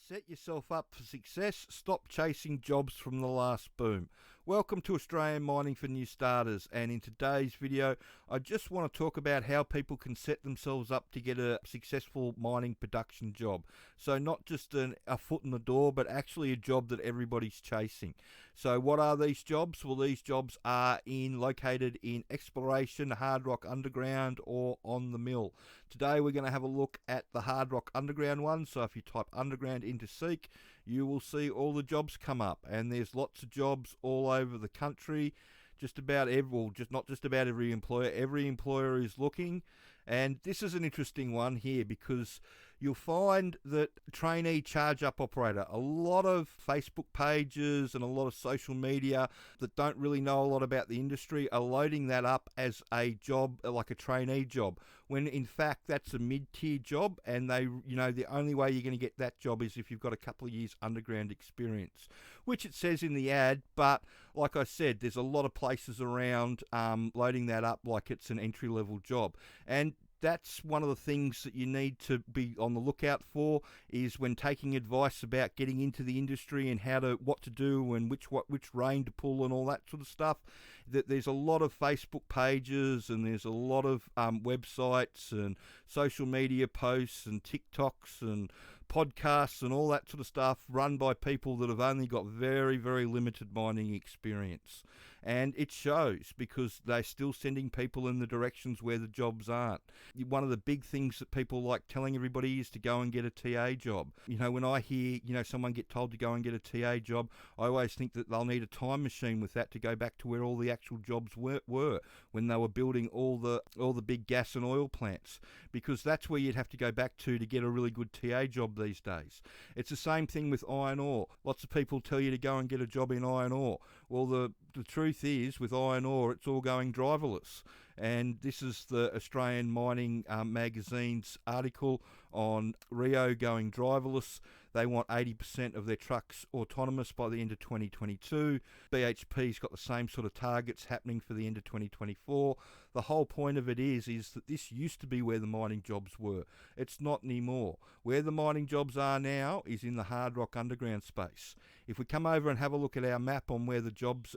Set yourself up for success. Stop chasing jobs from the last boom. Welcome to Australian Mining for New Starters, and in today's video I just want to talk about how people can set themselves up to get a successful mining production job. So not just a foot in the door, but actually a job that everybody's chasing. So what are these jobs? Well, these jobs are located in exploration, hard rock underground, or on the mill. Today we're going to have a look at the hard rock underground one. So if you type underground into Seek, you will see all the jobs come up, and there's lots of jobs all over the country. Just about not just about every employer is looking. And this is an interesting one here because you'll find that trainee charge up operator, a lot of Facebook pages and a lot of social media that don't really know a lot about the industry are loading that up as a job, like a trainee job, when in fact that's a mid-tier job, and the only way you're going to get that job is if you've got a couple of years underground experience, which it says in the ad. But like I said, there's a lot of places around loading that up like it's an entry-level job. And that's one of the things that you need to be on the lookout for, is when taking advice about getting into the industry and what to do and which rein to pull and all that sort of stuff. That there's a lot of Facebook pages and there's a lot of websites and social media posts and TikToks and podcasts and all that sort of stuff run by people that have only got very, very limited mining experience. And it shows because they're still sending people in the directions where the jobs aren't. One of the big things that people like telling everybody is to go and get a TA job. When I hear, someone get told to go and get a TA job, I always think that they'll need a time machine with that to go back to where all the actual jobs were when they were building all the big gas and oil plants, because that's where you'd have to go back to get a really good TA job these days. It's the same thing with iron ore. Lots of people tell you to go and get a job in iron ore. Well, the truth is, with iron ore, it's all going driverless. And this is the Australian Mining Magazine's article on Rio going driverless. They want 80% of their trucks autonomous by the end of 2022. BHP's got the same sort of targets happening for the end of 2024. The whole point of it is that this used to be where the mining jobs were. It's not anymore. Where the mining jobs are now is in the hard rock underground space. If we come over and have a look at our map on where the jobs,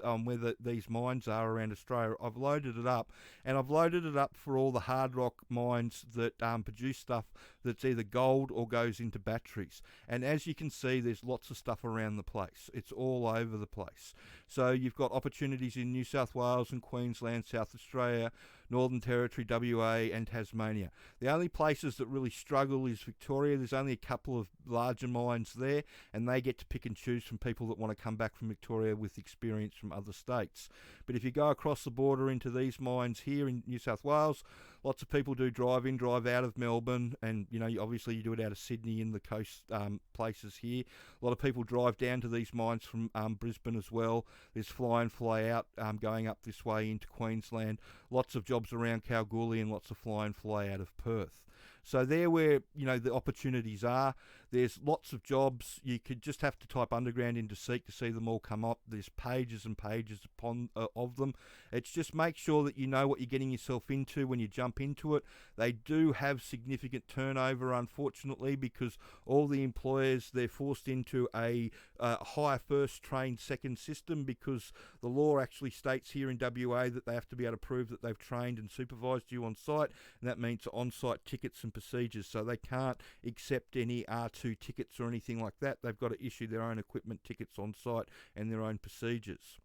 these mines are around Australia, I've loaded it up. And I've loaded it up for all the hard rock mines that produce stuff that's either gold or goes into batteries. And as you can see, there's lots of stuff around the place. It's all over the place. So you've got opportunities in New South Wales and Queensland, South Australia, Northern Territory, WA and Tasmania. The only places that really struggle is Victoria. There's only a couple of larger mines there, and they get to pick and choose from people that want to come back from Victoria with experience from other states. But if you go across the border into these mines here in New South Wales, lots of people do drive in, drive out of Melbourne, and obviously you do it out of Sydney in the coast places here. A lot of people drive down to these mines from Brisbane as well. There's fly in, fly out going up this way into Queensland. Lots of jobs around Kalgoorlie and lots of fly in, fly out of Perth. So there where the opportunities are. There's lots of jobs. You could just have to type underground into Seek to see them all come up. There's pages and pages of them. It's just make sure that you know what you're getting yourself into when you jump into it. They do have significant turnover, unfortunately, because all the employers, they're forced into a hire first, train second system, because the law actually states here in WA that they have to be able to prove that they've trained and supervised you on site, and that means on-site tickets and procedures. So they can't accept any R2 tickets or anything like that. They've got to issue their own equipment tickets on site and their own procedures.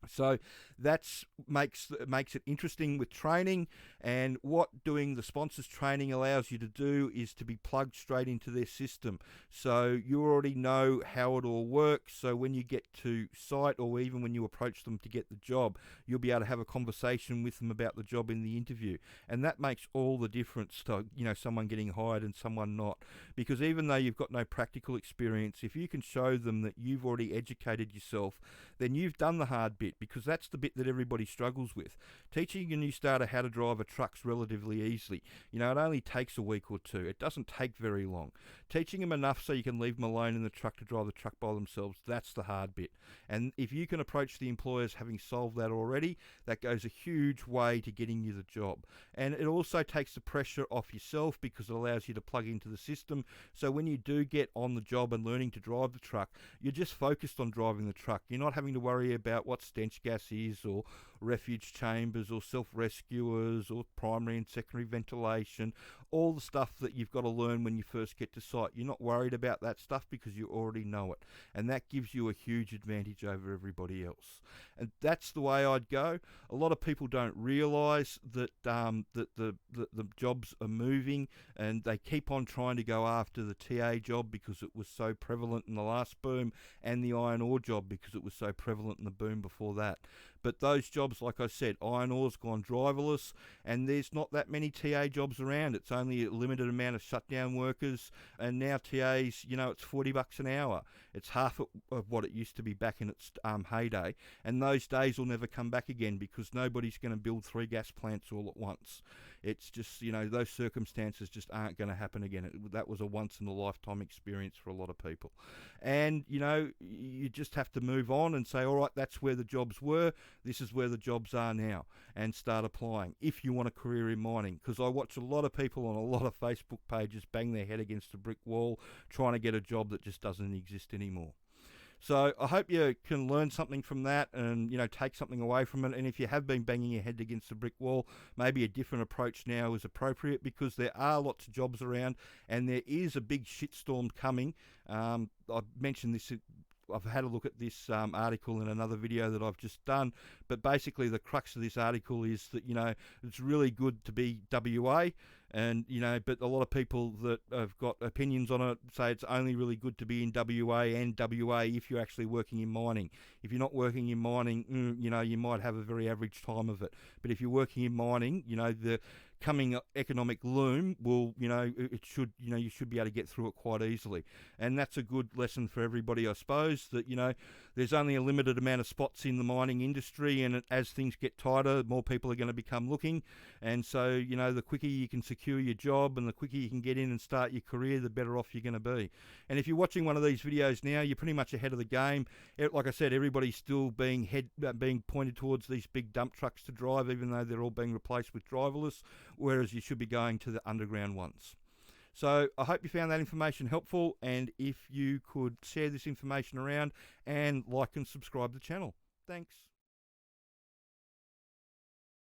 So that makes it interesting with training, and what doing the sponsors training allows you to do is to be plugged straight into their system. So you already know how it all works, so when you get to site or even when you approach them to get the job, you'll be able to have a conversation with them about the job in the interview. And that makes all the difference to someone getting hired and someone not, because even though you've got no practical experience, if you can show them that you've already educated yourself, then you've done the hard bit. bit, because that's the bit that everybody struggles with. Teaching a new starter how to drive a truck's relatively easy. You know, it only takes a week or two. It doesn't take very long. Teaching them enough so you can leave them alone in the truck to drive the truck by themselves, that's the hard bit. And if you can approach the employers having solved that already, that goes a huge way to getting you the job. And it also takes the pressure off yourself, because it allows you to plug into the system. So when you do get on the job and learning to drive the truck, you're just focused on driving the truck. You're not having to worry about what stench gas is, or refuge chambers, or self-rescuers, or primary and secondary ventilation, all the stuff that you've got to learn when you first get to site. You're not worried about that stuff because you already know it. And that gives you a huge advantage over everybody else. And that's the way I'd go. A lot of people don't realise that that the jobs are moving, and they keep on trying to go after the TA job because it was so prevalent in the last boom, and the iron ore job because it was so prevalent in the boom before that. But those jobs, like I said, iron ore's gone driverless, and there's not that many TA jobs around. It's only a limited amount of shutdown workers, and now TAs, you know, it's $40 an hour. It's half of what it used to be back in its heyday, and those days will never come back again, because nobody's going to build 3 gas plants all at once. It's just, you know, those circumstances just aren't going to happen again. That was a once-in-a-lifetime experience for a lot of people. And, you know, you just have to move on and say, all right, that's where the jobs were. This is where the jobs are now, and start applying if you want a career in mining. Because I watch a lot of people on a lot of Facebook pages bang their head against a brick wall trying to get a job that just doesn't exist anymore. So I hope you can learn something from that, and, you know, take something away from it. And if you have been banging your head against a brick wall, maybe a different approach now is appropriate, because there are lots of jobs around, and there is a big shitstorm coming. I've mentioned this. I've had a look at this article in another video that I've just done, but basically the crux of this article is that, you know, it's really good to be WA, and, you know, but a lot of people that have got opinions on it say it's only really good to be in WA and WA if you're actually working in mining. If you're not working in mining, you know, you might have a very average time of it. But if you're working in mining, you know, the coming economic loom will, you know, it should, you know, you should be able to get through it quite easily. And that's a good lesson for everybody, I suppose, that, you know, there's only a limited amount of spots in the mining industry, and as things get tighter, more people are going to become looking. And so, you know, the quicker you can secure your job and the quicker you can get in and start your career, the better off you're going to be. And if you're watching one of these videos now, you're pretty much ahead of the game. Like I said, everybody's still being pointed towards these big dump trucks to drive, even though they're all being replaced with driverless, whereas you should be going to the underground ones. So I hope you found that information helpful, and if you could share this information around and like and subscribe to the channel. Thanks.